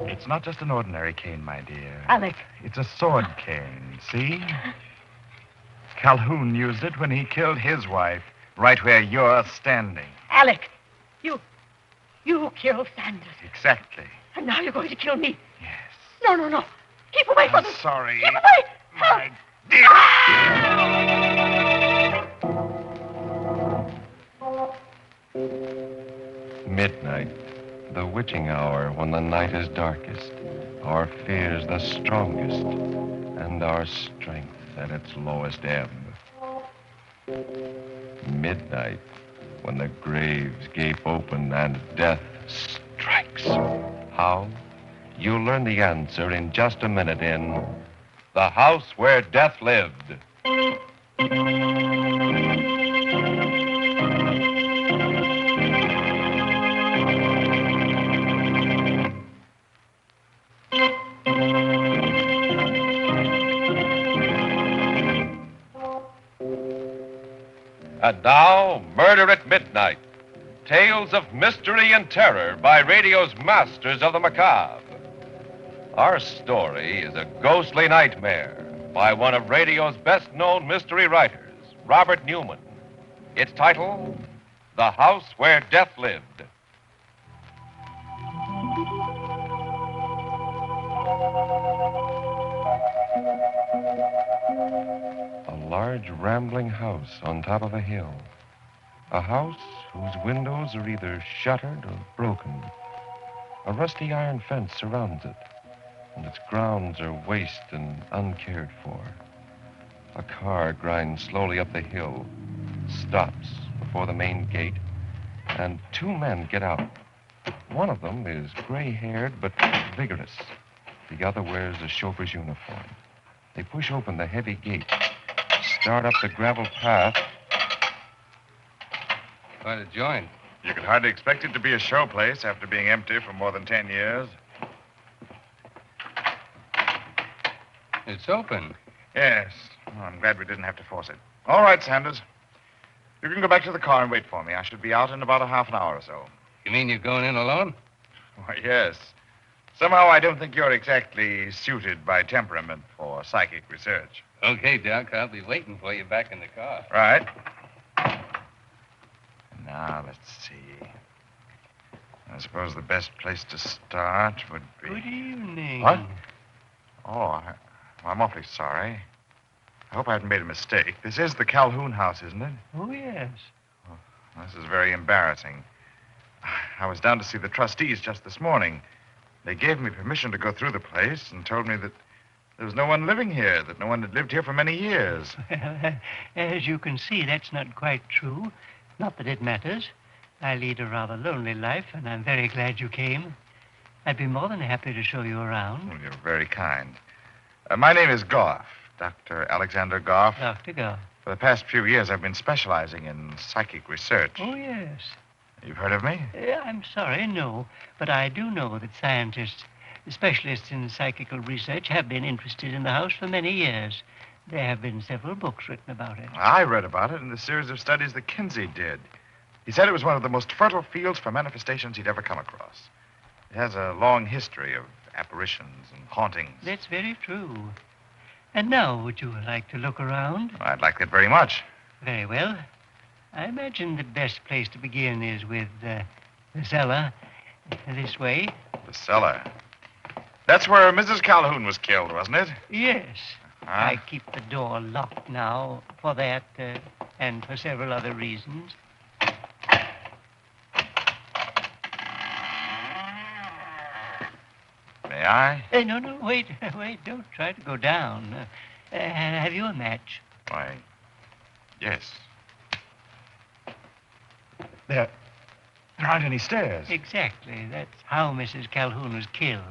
It's not just an ordinary cane, my dear. Alec. It's a sword cane, see? Calhoun used it when he killed his wife, right where you're standing. Alec, you killed Sanders. Exactly. And now you're going to kill me. Yes. No. Keep away from I'm them. sorry. Keep away. My dear. Midnight, the witching hour when the night is darkest, our fears the strongest, and our strength at its lowest ebb. Midnight, when the graves gape open and death strikes. How? You'll learn the answer in just a minute in The House Where Death Lived. And now, Murder at Midnight. Tales of mystery and terror by radio's masters of the macabre. Our story is a ghostly nightmare by one of radio's best-known mystery writers, Robert Newman. Its title, The House Where Death Lived. A large rambling house on top of a hill. A house whose windows are either shuttered or broken. A rusty iron fence surrounds it, and its grounds are waste and uncared for. A car grinds slowly up the hill, stops before the main gate, and two men get out. One of them is gray-haired but vigorous. The other wears a chauffeur's uniform. They push open the heavy gate, start up the gravel path. Quite a joint. You could hardly expect it to be a show place after being empty for more than 10 years. It's open. Yes. Oh, I'm glad we didn't have to force it. All right, Sanders. You can go back to the car and wait for me. I should be out in about a half an hour or so. You mean you're going in alone? Why, yes. Somehow I don't think you're exactly suited by temperament for psychic research. Okay, Doc. I'll be waiting for you back in the car. Right. Now, let's see. I suppose the best place to start would be... Good evening. What? Oh, I'm awfully sorry. I hope I haven't made a mistake. This is the Calhoun house, isn't it? Oh, yes. Oh, this is very embarrassing. I was down to see the trustees just this morning. They gave me permission to go through the place and told me that there was no one living here, that no one had lived here for many years. Well, as you can see, that's not quite true. Not that it matters. I lead a rather lonely life, and I'm very glad you came. I'd be more than happy to show you around. Well, you're very kind. My name is Goff, Dr. Alexander Goff. Dr. Goff. For the past few years, I've been specializing in psychic research. Oh, yes. You've heard of me? I'm sorry, no. But I do know that scientists, specialists in psychical research, have been interested in the house for many years. There have been several books written about it. I read about it in the series of studies that Kinsey did. He said it was one of the most fertile fields for manifestations he'd ever come across. It has a long history of apparitions and hauntings. That's very true. And now, would you like to look around? I'd like that very much. Very well. I imagine the best place to begin is with the cellar. This way. The cellar. That's where Mrs. Calhoun was killed, wasn't it? Yes. Huh? I keep the door locked now for that and for several other reasons. May I? No, wait. Don't try to go down. Have you a match? Why, yes. There aren't any stairs. Exactly. That's how Mrs. Calhoun was killed.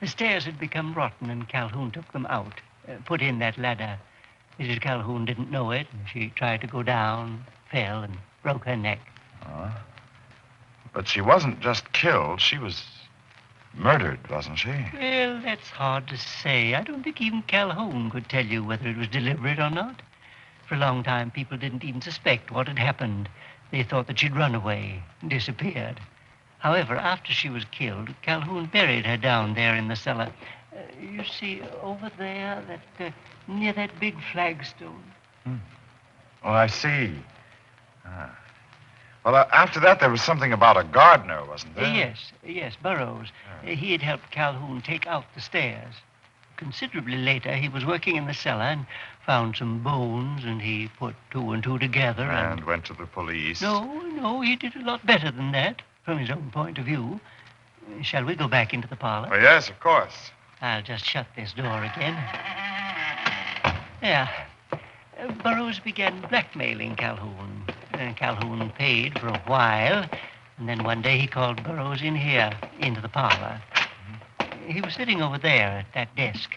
The stairs had become rotten, and Calhoun took them out, put in that ladder. Mrs. Calhoun didn't know it. She tried to go down, fell, and broke her neck. But she wasn't just killed. She was murdered, wasn't she? Well, that's hard to say. I don't think even Calhoun could tell you whether it was deliberate or not. For a long time, people didn't even suspect what had happened. They thought that she'd run away and disappeared. However, after she was killed, Calhoun buried her down there in the cellar. You see, over there, near that big flagstone. Oh, I see. Ah. Well, after that, there was something about a gardener, wasn't there? Yes, Burroughs. He had helped Calhoun take out the stairs. Considerably later, he was working in the cellar and found some bones, and he put two and two together And went to the police. No, he did a lot better than that, from his own point of view. Shall we go back into the parlor? Oh, yes, of course. I'll just shut this door again. Yeah. Burroughs began blackmailing Calhoun. Calhoun paid for a while, and then one day he called Burroughs in here, into the parlor. He was sitting over there at that desk.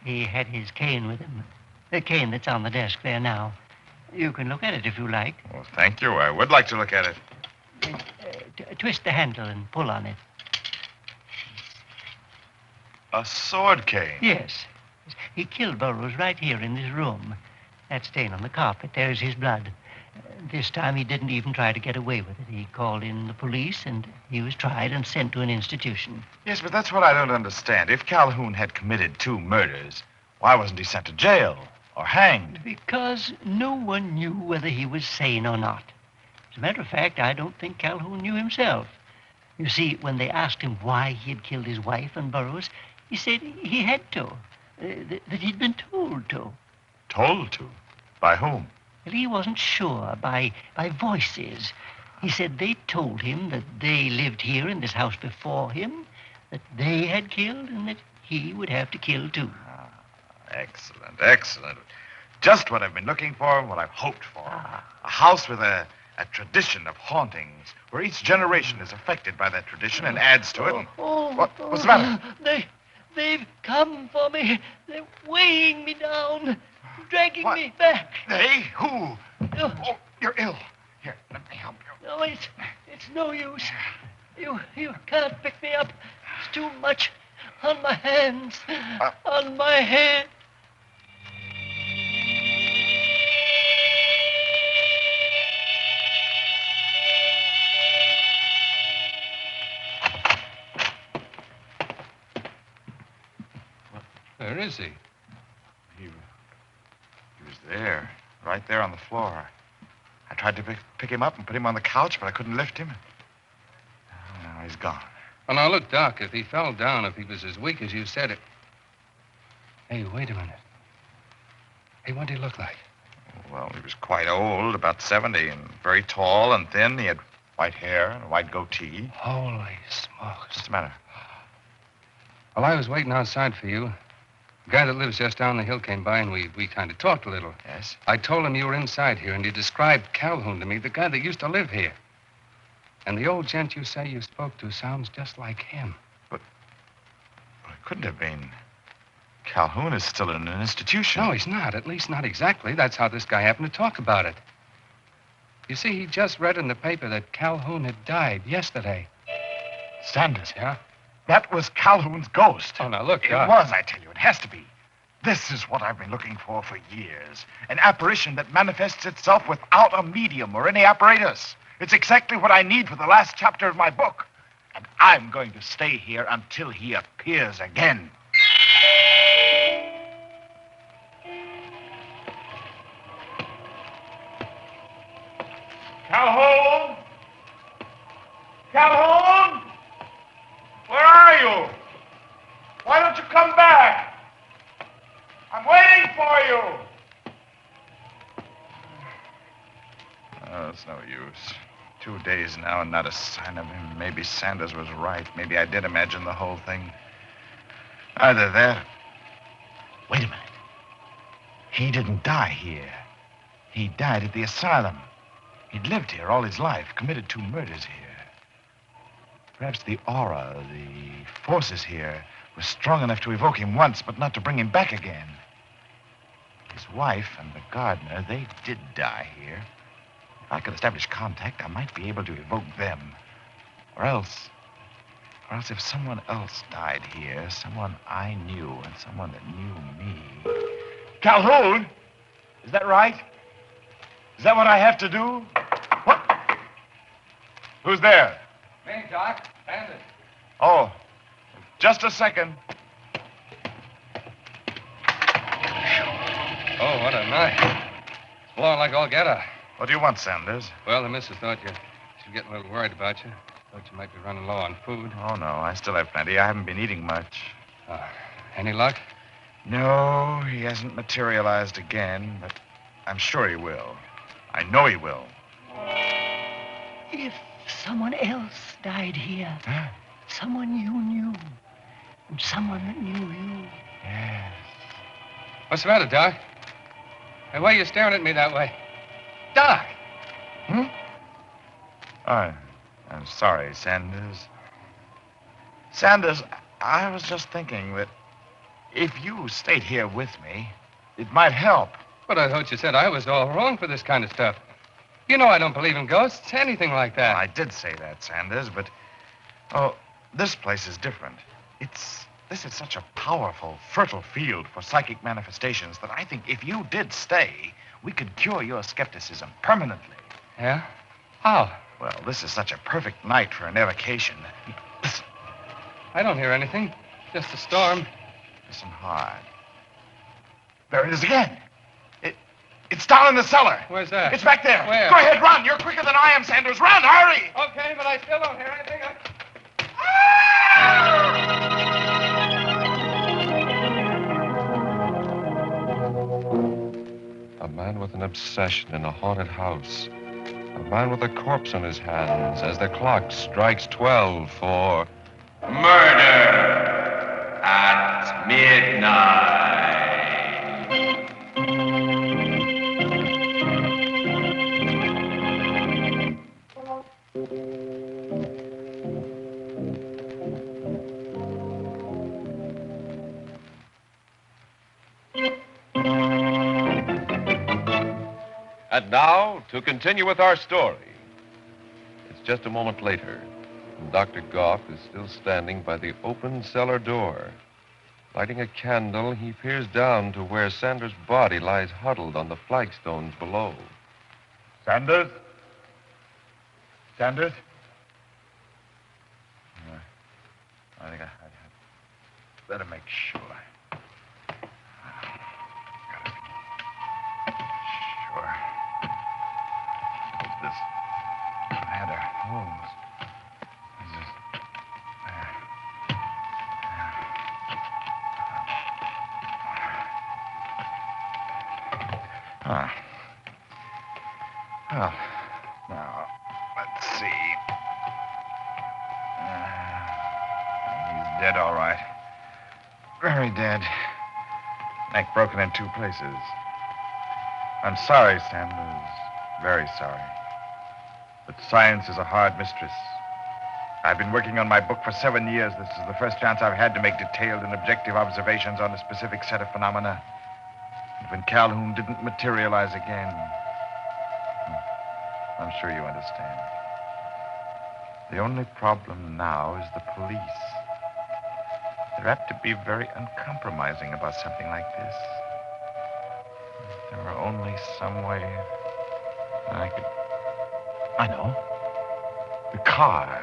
He had his cane with him. The cane that's on the desk there now. You can look at it if you like. Well, thank you. I would like to look at it. Twist the handle and pull on it. A sword cane. Yes. He killed Burroughs right here in this room. That stain on the carpet, there's his blood. This time he didn't even try to get away with it. He called in the police, and he was tried and sent to an institution. Yes, but that's what I don't understand. If Calhoun had committed 2 murders, why wasn't he sent to jail or hanged? Because no one knew whether he was sane or not. As a matter of fact, I don't think Calhoun knew himself. You see, when they asked him why he had killed his wife and Burroughs, he said he had to, that he'd been told to. Told to? By whom? Well, he wasn't sure. By voices. He said they told him that they lived here in this house before him, that they had killed, and that he would have to kill too. Excellent. Just what I've been looking for and what I've hoped for. A house with a tradition of hauntings, where each generation is affected by that tradition and adds to it. What's the matter? They've come for me. They're weighing me down, dragging me back. They? Who? Oh, you're ill. Here, let me help you. No, it's no use. You can't pick me up. It's too much on my hands. On my head. Where is he? He was there, right there on the floor. I tried to pick him up and put him on the couch, but I couldn't lift him. Now he's gone. Well, now, look, Doc, if he fell down, if he was as weak as you said it... Hey, wait a minute. Hey, what did he look like? Well, he was quite old, about 70, and very tall and thin. He had white hair and a white goatee. Holy smokes. What's the matter? Well, I was waiting outside for you. The guy that lives just down the hill came by, and we kind of talked a little. Yes? I told him you were inside here, and he described Calhoun to me, the guy that used to live here. And the old gent you say you spoke to sounds just like him. But it couldn't have been. Calhoun is still in an institution. No, he's not. At least not exactly. That's how this guy happened to talk about it. You see, he just read in the paper that Calhoun had died yesterday. Sanders. Yeah? That was Calhoun's ghost. Oh, now, look, It Doc. was, I tell you. It has to be. This is what I've been looking for years. An apparition that manifests itself without a medium or any apparatus. It's exactly what I need for the last chapter of my book. And I'm going to stay here until he appears again. Calhoun? Calhoun? Where are you? Why don't you come back? I'm waiting for you. Oh, it's no use. 2 days now and not a sign of him. Maybe Sanders was right. Maybe I did imagine the whole thing. Either that. Wait a minute. He didn't die here. He died at the asylum. He'd lived here all his life, committed 2 murders here. Perhaps the aura, the forces here, were strong enough to evoke him once, but not to bring him back again. His wife and the gardener, they did die here. If I could establish contact, I might be able to evoke them. Or else if someone else died here, someone I knew and someone that knew me. Calhoun! Is that right? Is that what I have to do? What? Who's there? Me, Doc. Sanders. Oh, just a second. Oh, what a night. It's blowing like all get out. What do you want, Sanders? Well, the missus thought she's getting a little worried about you. Thought you might be running low on food. Oh, no, I still have plenty. I haven't been eating much. Any luck? No, he hasn't materialized again, but I'm sure he will. I know he will. If someone else died here, Huh? someone you knew, and someone that knew you. Yes. What's the matter, Doc? Hey, why are you staring at me that way? Doc! I'm sorry, Sanders. Sanders, I was just thinking that if you stayed here with me, it might help. But I thought you said I was all wrong for this kind of stuff. You know I don't believe in ghosts, anything like that. I did say that, Sanders, but... Oh, this place is different. This is such a powerful, fertile field for psychic manifestations that I think if you did stay, we could cure your skepticism permanently. Yeah? How? Well, this is such a perfect night for an evocation. Listen, I don't hear anything. Just a storm. listen hard. There it is again. It's down in the cellar. Where's that? It's back there. Where? Go ahead, run. You're quicker than I am, Sanders. Run, hurry. Okay, but I still don't hear anything. A man with an obsession in a haunted house. A man with a corpse on his hands as the clock strikes 12 for... Murder at midnight. And now, to continue with our story. It's just a moment later, and Dr. Goff is still standing by the open cellar door. Lighting a candle, he peers down to where Sanders' body lies huddled on the flagstones below. Sanders? Sanders? I think I better make sure. Sure. This ladder holds. This is there. Well, now, let's see. He's dead, all right. Very dead. Neck broken in 2 places. I'm sorry, Sanders. Very sorry. But science is a hard mistress. I've been working on my book for 7 years. This is the first chance I've had to make detailed and objective observations on a specific set of phenomena. And when Calhoun didn't materialize again, I'm sure you understand. The only problem now is the police. They're apt to be very uncompromising about something like this. If there were only some way I could... I know. The car.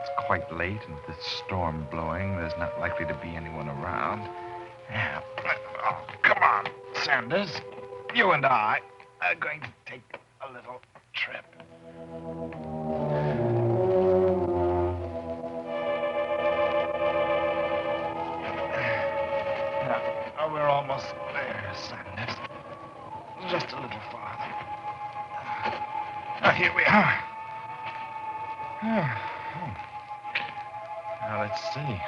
It's quite late, and with this storm blowing, there's not likely to be anyone around. Yeah. Oh, come on, Sanders. You and I are going to take a little trip. Now, we're almost there, Sanders. Just a little farther. Now, here we are. Now, let's see.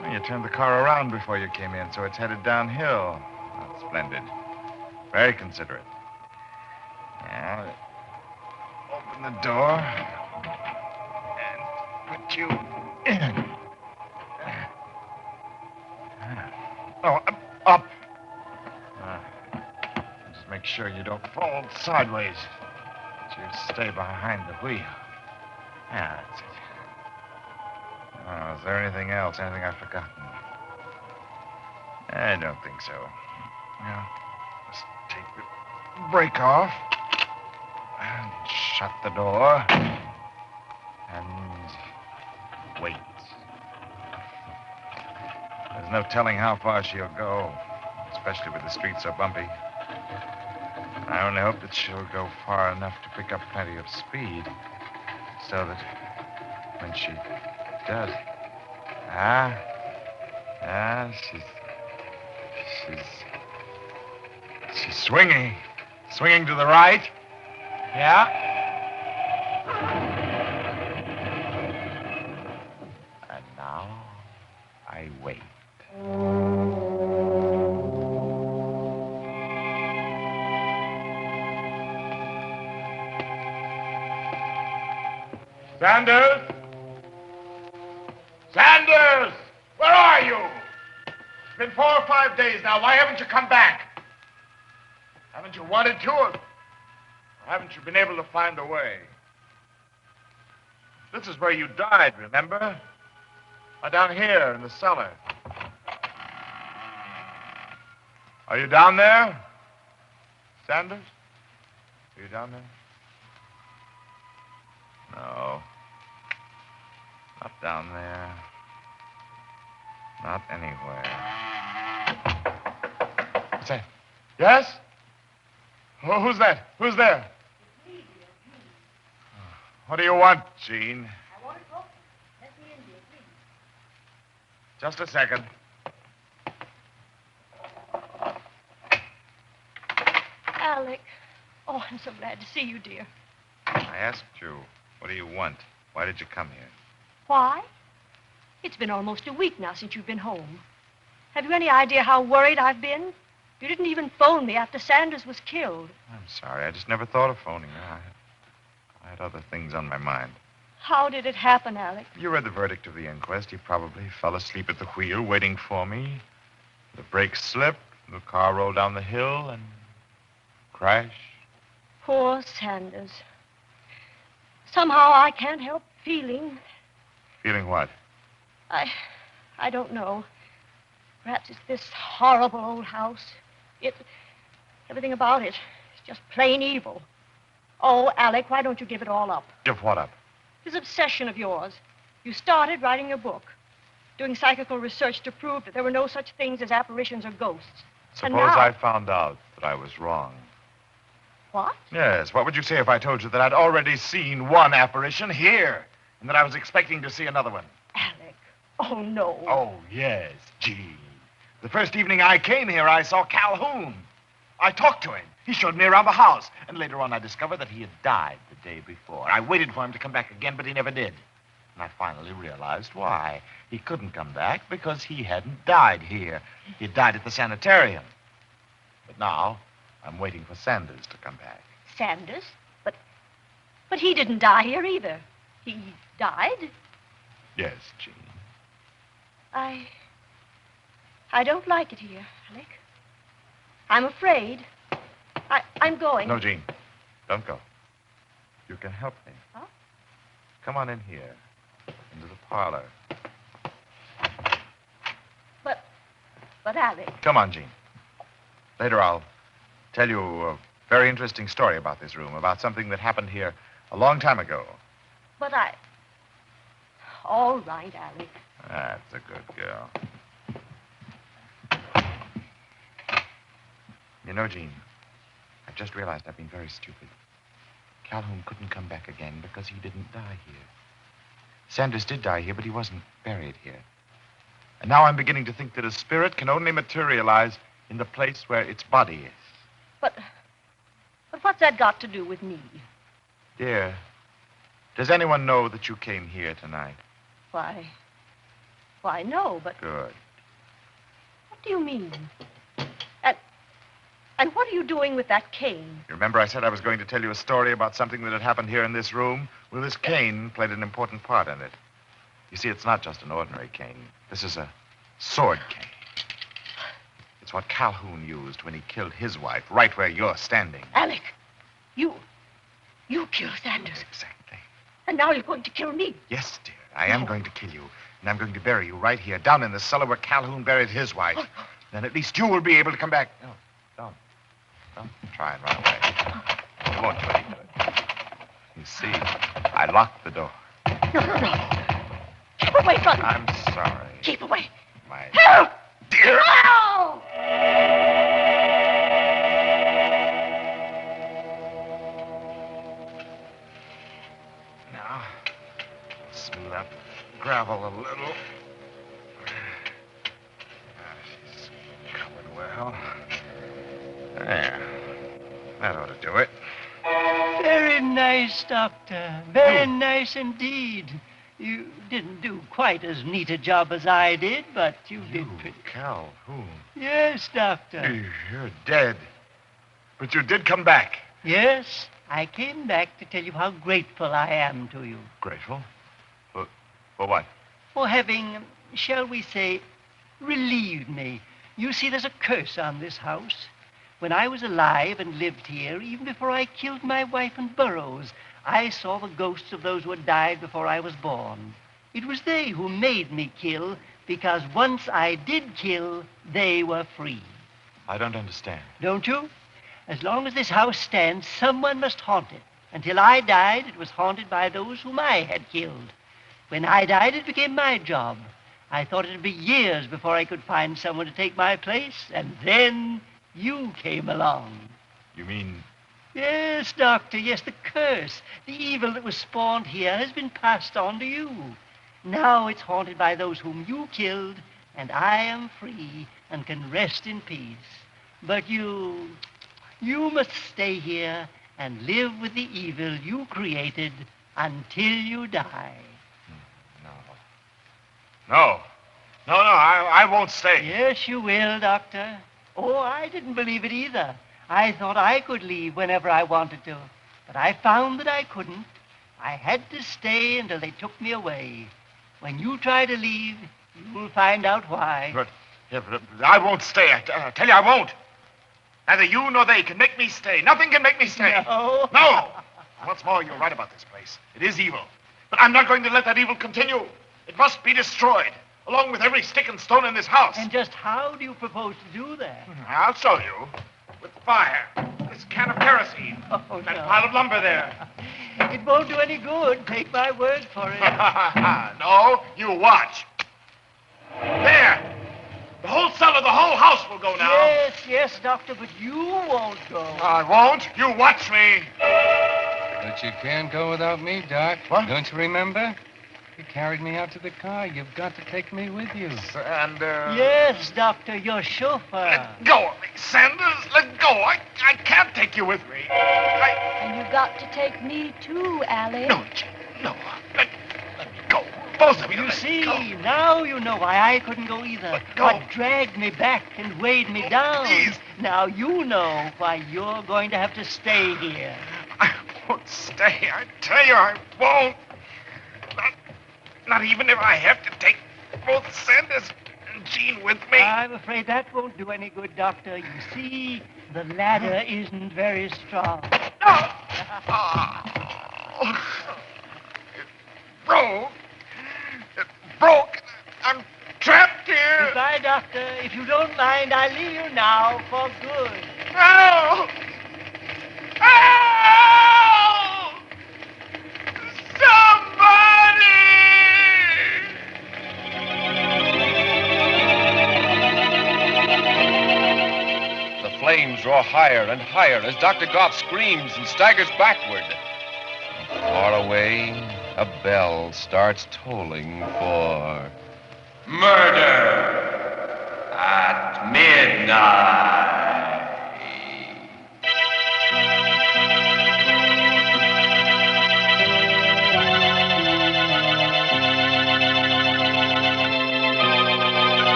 Well, you turned the car around before you came in, so it's headed downhill. That's splendid. Very considerate. Now, open the door and put you in. Oh, up. Just make sure you don't fall sideways. That you stay behind the wheel. Yeah, that's it. Oh, is there anything else? Anything I've forgotten? I don't think so. Now, let's take the brake off. And shut the door. And wait. There's no telling how far she'll go, especially with the streets so bumpy. I only hope that she'll go far enough to pick up plenty of speed, so that when she does, she's swinging to the right. Yeah. And now I wait. Sanders? Sanders! Where are you? It's been 4 or 5 days now. Why haven't you come back? Haven't you wanted to? Or haven't you been able to find a way? This is where you died, remember? Down here in the cellar. Are you down there? Sanders? Are you down there? No. Not down there. Not anywhere. What's that? Yes? Oh, who's that? Who's there? What do you want, Jean? I want to talk. Let me in here, please. Just a second. Alec. Oh, I'm so glad to see you, dear. I asked you, what do you want? Why did you come here? Why? It's been almost a week now since you've been home. Have you any idea how worried I've been? You didn't even phone me after Sanders was killed. I'm sorry. I just never thought of phoning you. I had other things on my mind. How did it happen, Alec? You read the verdict of the inquest. He probably fell asleep at the wheel waiting for me. The brakes slipped, the car rolled down the hill, and crashed. Poor Sanders. Somehow I can't help feeling... Feeling what? I don't know. Perhaps it's this horrible old house. Everything about it. It's just plain evil. Oh, Alec, why don't you give it all up? Give what up? This obsession of yours. You started writing a book, doing psychical research to prove that there were no such things as apparitions or ghosts. Suppose now... I found out that I was wrong. What? Yes, what would you say if I told you that I'd already seen one apparition here, and that I was expecting to see another one? Alec. Oh, no. Oh, yes, Gee. The first evening I came here, I saw Calhoun. I talked to him. He showed me around the house. And later on, I discovered that he had died the day before. I waited for him to come back again, but he never did. And I finally realized why. He couldn't come back because he hadn't died here. He died at the sanitarium. But now, I'm waiting for Sanders to come back. Sanders? But he didn't die here either. He died? Yes, Jean. I don't like it here, Alec. I'm afraid. I'm going. No, Jean. Don't go. You can help me. Huh? Come on in here. Into the parlor. But Alec. Come on, Jean. Later I'll tell you a very interesting story about this room, about something that happened here a long time ago. But All right, Alec. That's a good girl. You know, Jean, I've just realized I've been very stupid. Calhoun couldn't come back again because he didn't die here. Sanders did die here, but he wasn't buried here. And now I'm beginning to think that a spirit can only materialize in the place where its body is. But what's that got to do with me? Dear, does anyone know that you came here tonight? Why, no, but... Good. What do you mean? And what are you doing with that cane? You remember I said I was going to tell you a story about something that had happened here in this room? Well, this cane played an important part in it. You see, it's not just an ordinary cane. This is a sword cane. It's what Calhoun used when he killed his wife, right where you're standing. Alec, you killed Sanders. Exactly. And now you're going to kill me. Yes, dear. I am going to kill you. And I'm going to bury you right here, down in the cellar where Calhoun buried his wife. Then at least you will be able to come back. No, don't. Don't try and run away. It won't do any good. You see, I locked the door. No. Keep away from me. I'm sorry. Keep away. My Help! dear. No! Now, smooth up gravel a little. She's covered well. There. That ought to do it. Very nice, Doctor. Very nice indeed. You didn't do quite as neat a job as I did, but you did pretty. Calhoun. Yes, Doctor. You're dead. But you did come back. Yes, I came back to tell you how grateful I am to you. Grateful? For what? For having, shall we say, relieved me. You see, there's a curse on this house. When I was alive and lived here, even before I killed my wife and Burroughs, I saw the ghosts of those who had died before I was born. It was they who made me kill, because once I did kill, they were free. I don't understand. Don't you? As long as this house stands, someone must haunt it. Until I died, it was haunted by those whom I had killed. When I died, it became my job. I thought it'd be years before I could find someone to take my place, and then you came along. You mean... Yes, Doctor, yes, the curse, the evil that was spawned here has been passed on to you. Now it's haunted by those whom you killed, and I am free and can rest in peace. But you must stay here and live with the evil you created until you die. No, I won't stay. Yes, you will, Doctor. Oh, I didn't believe it either. I thought I could leave whenever I wanted to, but I found that I couldn't. I had to stay until they took me away. When you try to leave, you'll find out why. But I won't stay. I tell you, I won't. Neither you nor they can make me stay. Nothing can make me stay. No. No. Once more, you're right about this place. It is evil. But I'm not going to let that evil continue. It must be destroyed, along with every stick and stone in this house. And just how do you propose to do that? I'll show you. With fire. This can of kerosene. Oh, that no. pile of lumber there. It won't do any good. Take my word for it. No, you watch. There. The whole cellar, the whole house will go now. Yes, Doctor, but you won't go. I won't. You watch me. But you can't go without me, Doc. What? Don't you remember? You carried me out to the car. You've got to take me with you. Sanders. Yes, Doctor, your chauffeur. Let go of me, Sanders. Let go. I can't take you with me. And you got to take me too, Allie. No, Jim. No. Let me go. Both of you. You let see, go. now you know why I couldn't go either. Let go. What dragged me back and weighed me down. Please. Now you know why you're going to have to stay here. I won't stay. I tell you, I won't. Not even if I have to take both Sanders and Jean with me. I'm afraid that won't do any good, Doctor. You see, the ladder isn't very strong. No! It broke. It broke. I'm trapped here. Goodbye, Doctor. If you don't mind, I'll leave you now for good. No! Help! Somebody! The flames roar higher and higher as Dr. Goff screams and staggers backward. Far away, a bell starts tolling for... Murder at midnight.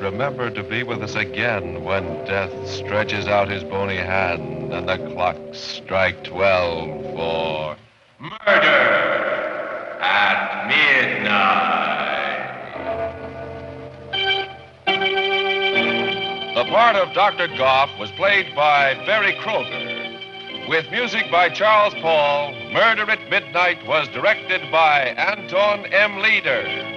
Remember to be with us again when death stretches out his bony hand and the clocks strike 12 for... Murder at midnight. The part of Dr. Goff was played by Barry Kroger. With music by Charles Paul, Murder at Midnight was directed by Anton M. Leader.